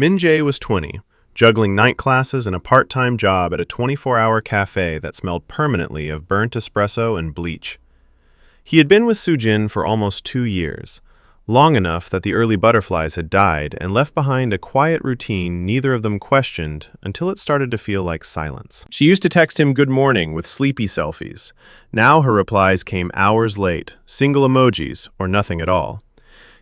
Min-jae was 20, juggling night classes and a part-time job at a 24-hour cafe that smelled permanently of burnt espresso and bleach. He had been with Soo-jin for almost 2 years, long enough that the early butterflies had died and left behind a quiet routine neither of them questioned until it started to feel like silence. She used to text him good morning with sleepy selfies. Now her replies came hours late, single emojis, or nothing at all.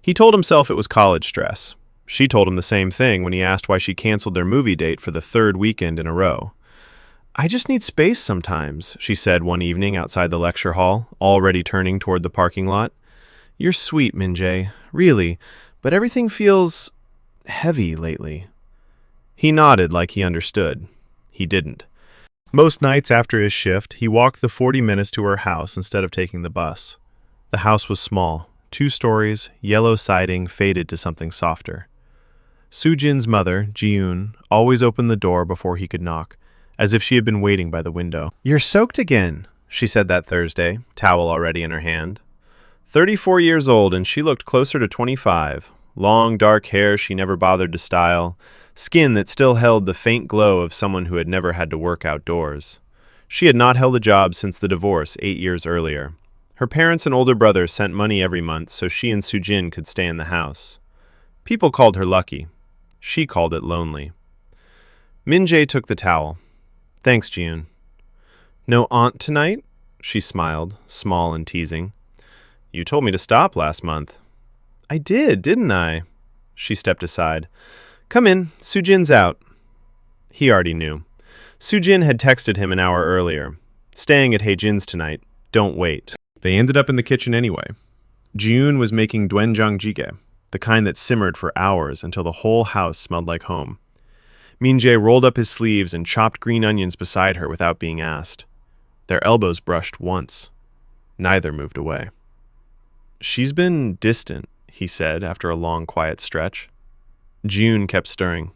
He told himself it was college stress. She told him the same thing when he asked why she canceled their movie date for the 3rd weekend in a row. "I just need space sometimes," she said one evening outside the lecture hall, already turning toward the parking lot. "You're sweet, Min-jae, really, but everything feels heavy lately." He nodded like he understood. He didn't. Most nights after his shift, he walked the 40 minutes to her house instead of taking the bus. The house was small, 2 stories, yellow siding faded to something softer. Soo-jin's mother, Ji-yoon, always opened the door before he could knock, as if she had been waiting by the window. "You're soaked again," she said that Thursday, towel already in her hand. 34 years old, and she looked closer to 25. Long, dark hair she never bothered to style, skin that still held the faint glow of someone who had never had to work outdoors. She had not held a job since the divorce 8 years earlier. Her parents and older brother sent money every month so she and Soo-jin could stay in the house. People called her lucky. She called it lonely. Min-jae took the towel. "Thanks, Ji-yoon." "No aunt tonight?" She smiled, small and teasing. "You told me to stop last month." "I did, didn't I?" She stepped aside. "Come in, Soo-jin's out." He already knew. Soo-jin had texted him an hour earlier. "Staying at Hae-jin's tonight. Don't wait." They ended up in the kitchen anyway. Ji-yoon was making doenjang jjigae, the kind that simmered for hours until the whole house smelled like home. Min-jae rolled up his sleeves and chopped green onions beside her without being asked. Their elbows brushed once. Neither moved away. "She's been distant," he said after a long, quiet stretch. Ji-yoon kept stirring.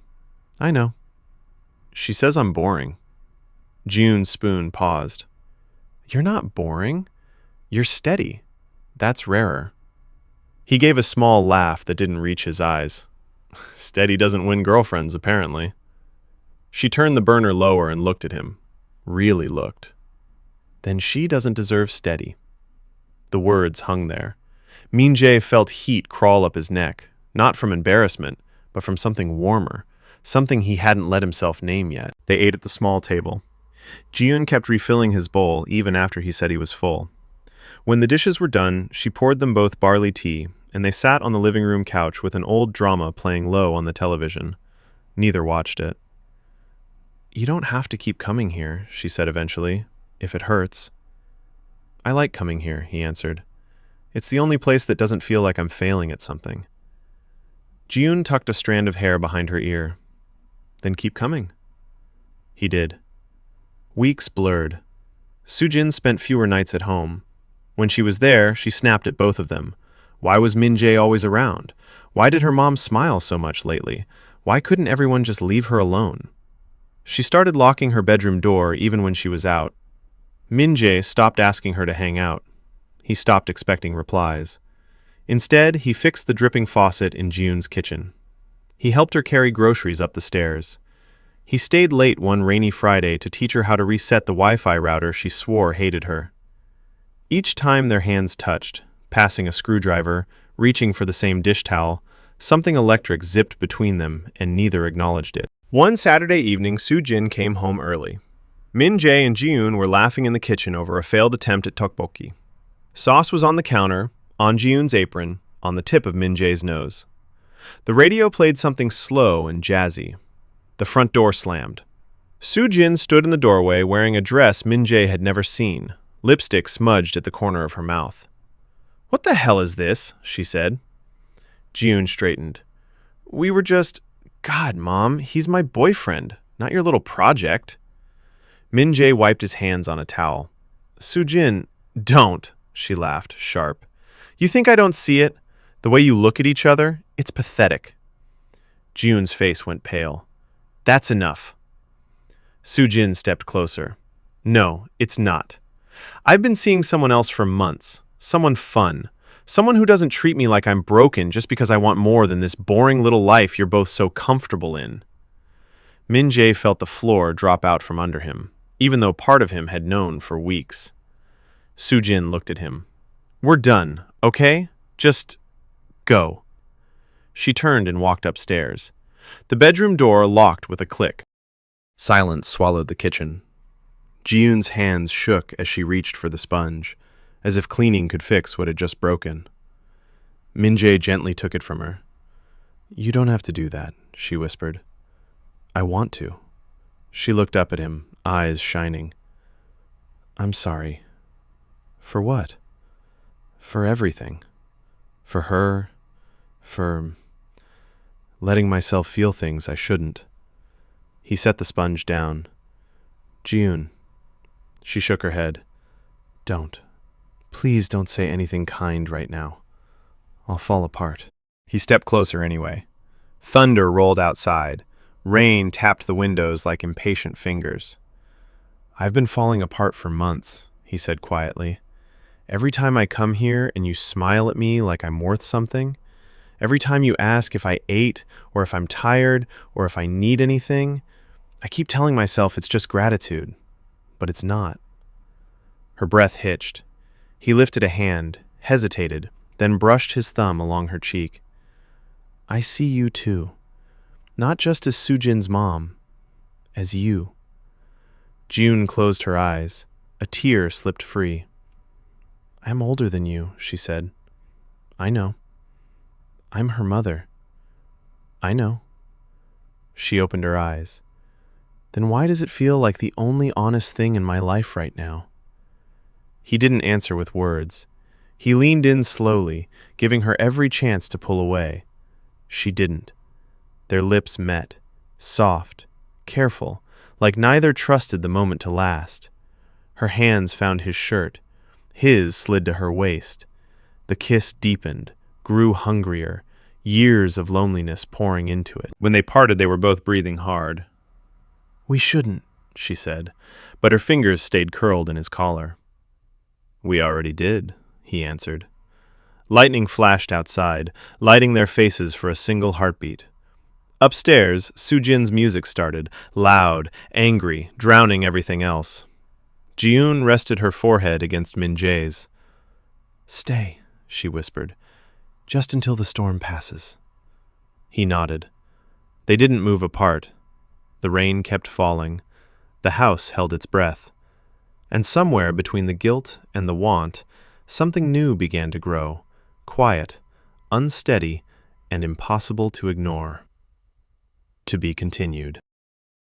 "I know." "She says I'm boring." Ji-yoon's spoon paused. "You're not boring. You're steady. That's rarer." He gave a small laugh that didn't reach his eyes. "Steady doesn't win girlfriends, apparently." She turned the burner lower and looked at him. Really looked. "Then she doesn't deserve steady." The words hung there. Min-jae felt heat crawl up his neck, not from embarrassment, but from something warmer, something he hadn't let himself name yet. They ate at the small table. Ji-yoon kept refilling his bowl even after he said he was full. When the dishes were done, she poured them both barley tea, and they sat on the living room couch with an old drama playing low on the television. Neither watched it. "You don't have to keep coming here," she said eventually, "if it hurts." "I like coming here," he answered. "It's the only place that doesn't feel like I'm failing at something." Ji-yoon tucked a strand of hair behind her ear. "Then keep coming." He did. Weeks blurred. Soo-jin spent fewer nights at home. When she was there, she snapped at both of them. Why was Min-jae always around? Why did her mom smile so much lately? Why couldn't everyone just leave her alone? She started locking her bedroom door even when she was out. Min-jae stopped asking her to hang out. He stopped expecting replies. Instead, he fixed the dripping faucet in Ji-yoon's kitchen. He helped her carry groceries up the stairs. He stayed late one rainy Friday to teach her how to reset the Wi-Fi router she swore hated her. Each time their hands touched, passing a screwdriver, reaching for the same dish towel, something electric zipped between them, and neither acknowledged it. One Saturday evening, Soo-jin came home early. Min-jae and Ji-yoon were laughing in the kitchen over a failed attempt at tteokbokki. Sauce was on the counter, on Ji-yoon's apron, on the tip of Min-jae's nose. The radio played something slow and jazzy. The front door slammed. Soo-jin stood in the doorway wearing a dress Min-jae had never seen, lipstick smudged at the corner of her mouth. "What the hell is this?" she said. Ji-yoon straightened. "We were just... God, Mom, he's my boyfriend, not your little project." Min-jae wiped his hands on a towel. "Soo-jin, don't," she laughed, sharp. "You think I don't see it? The way you look at each other? It's pathetic." Ji-yoon's face went pale. "That's enough." Soo-jin stepped closer. "No, it's not. I've been seeing someone else for months. Someone fun. Someone who doesn't treat me like I'm broken just because I want more than this boring little life you're both so comfortable in. Min-jae felt the floor drop out from under him, even though part of him had known for weeks. Soo-jin looked at him. "We're done, okay? Just go." She turned and walked upstairs. The bedroom door locked with a click. Silence swallowed the kitchen. Ji-yoon's hands shook as she reached for the sponge, as if cleaning could fix what had just broken. Min-jae gently took it from her. "You don't have to do that," she whispered. "I want to." She looked up at him, eyes shining. "I'm sorry." "For what?" "For everything. For her. For letting myself feel things I shouldn't." He set the sponge down. "Ji-yoon." She shook her head. "Don't. Please don't say anything kind right now. I'll fall apart." He stepped closer anyway. Thunder rolled outside. Rain tapped the windows like impatient fingers. "I've been falling apart for months," he said quietly. "Every time I come here and you smile at me like I'm worth something, every time you ask if I ate or if I'm tired or if I need anything, I keep telling myself it's just gratitude, but it's not." Her breath hitched. He lifted a hand, hesitated, then brushed his thumb along her cheek. "I see you too. Not just as Soo-jin's mom, as you." Ji-yoon closed her eyes. A tear slipped free. "I'm older than you," she said. "I know. I'm her mother." "I know." She opened her eyes. "Then why does it feel like the only honest thing in my life right now?" He didn't answer with words. He leaned in slowly, giving her every chance to pull away. She didn't. Their lips met, soft, careful, like neither trusted the moment to last. Her hands found his shirt. His slid to her waist. The kiss deepened, grew hungrier, years of loneliness pouring into it. When they parted, they were both breathing hard. "We shouldn't," she said, but her fingers stayed curled in his collar. "We already did," he answered. Lightning flashed outside, lighting their faces for a single heartbeat. Upstairs, Soo-jin's music started, loud, angry, drowning everything else. Ji-yoon rested her forehead against Min-jae's. "Stay," she whispered, "just until the storm passes." He nodded. They didn't move apart. The rain kept falling. The house held its breath. And somewhere between the guilt and the want, something new began to grow, quiet, unsteady, and impossible to ignore. To be continued.